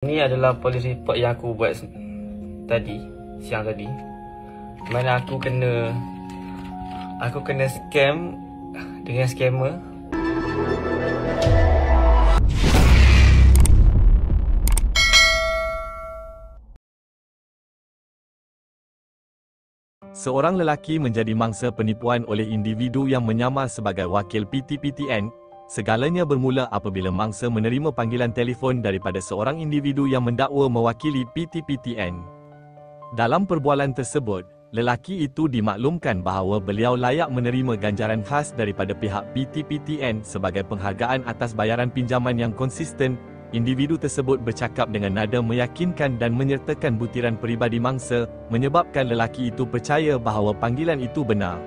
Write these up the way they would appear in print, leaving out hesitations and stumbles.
Ini adalah polis report yang aku buat siang tadi. Mana aku kena scam dengan scammer. Seorang lelaki menjadi mangsa penipuan oleh individu yang menyamar sebagai wakil PTPTN. Segalanya bermula apabila mangsa menerima panggilan telefon daripada seorang individu yang mendakwa mewakili PTPTN. Dalam perbualan tersebut, lelaki itu dimaklumkan bahawa beliau layak menerima ganjaran khas daripada pihak PTPTN sebagai penghargaan atas bayaran pinjaman yang konsisten. Individu tersebut bercakap dengan nada meyakinkan dan menyertakan butiran peribadi mangsa, menyebabkan lelaki itu percaya bahawa panggilan itu benar.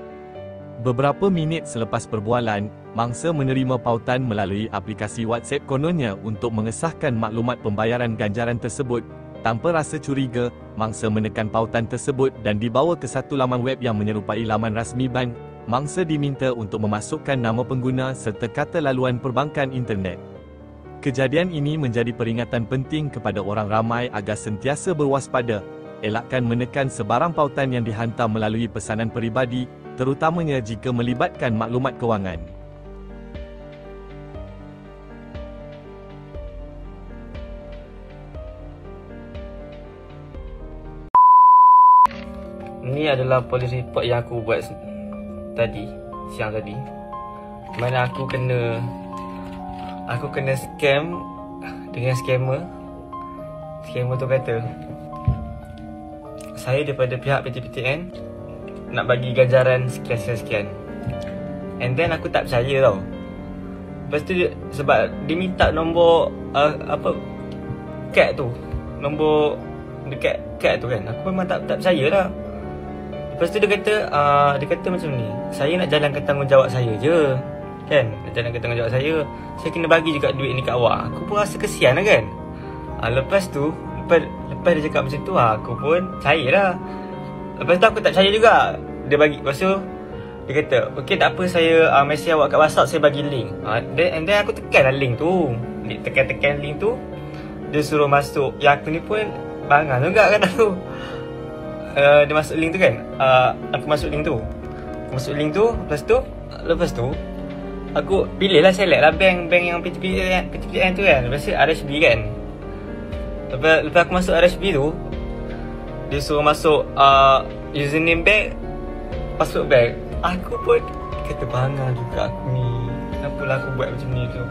Beberapa minit selepas perbualan, mangsa menerima pautan melalui aplikasi WhatsApp kononnya untuk mengesahkan maklumat pembayaran ganjaran tersebut. Tanpa rasa curiga, mangsa menekan pautan tersebut dan dibawa ke satu laman web yang menyerupai laman rasmi bank. Mangsa diminta untuk memasukkan nama pengguna serta kata laluan perbankan internet. Kejadian ini menjadi peringatan penting kepada orang ramai agar sentiasa berwaspada, elakkan menekan sebarang pautan yang dihantar melalui pesanan peribadi, terutamanya jika melibatkan maklumat kewangan. Ini adalah polis report yang aku buat siang tadi. Mana aku kena scam dengan scammer. Scammer tu kata saya daripada pihak PTPTN nak bagi ganjaran sekian. And then aku tak percaya tau. Lepas tu sebab dia minta nombor kad tu. Nombor dekat kad tu kan. Aku memang tak percaya lah. Lepas tu dia kata macam ni, saya nak jalankan tanggungjawab saya je. Kan? Nak jalankan tanggungjawab saya. Saya kena bagi juga duit ni kat awak. Aku pun rasa kesian lah kan. Lepas tu Lepas dia cakap macam tu, aku pun percaya lah. Lepas tu aku tak percaya juga. Dia bagi, lepas tu dia kata, okey tak apa, saya mesej awak kat WhatsApp, saya bagi link. And then aku tekan lah link tu. Tekan link tu, dia suruh masuk. Yang aku ni pun bangang juga kan aku. Dia masuk link tu kan. Aku masuk link tu. Lepas tu aku pilih lah, select lah bank yang PTPTN tu kan. Lepas tu RHB kan. Lepas aku masuk RHB tu, dia suruh masuk username bank, password bank. Aku pun kata bangang juga aku ni. Kenapalah aku buat macam ni tu.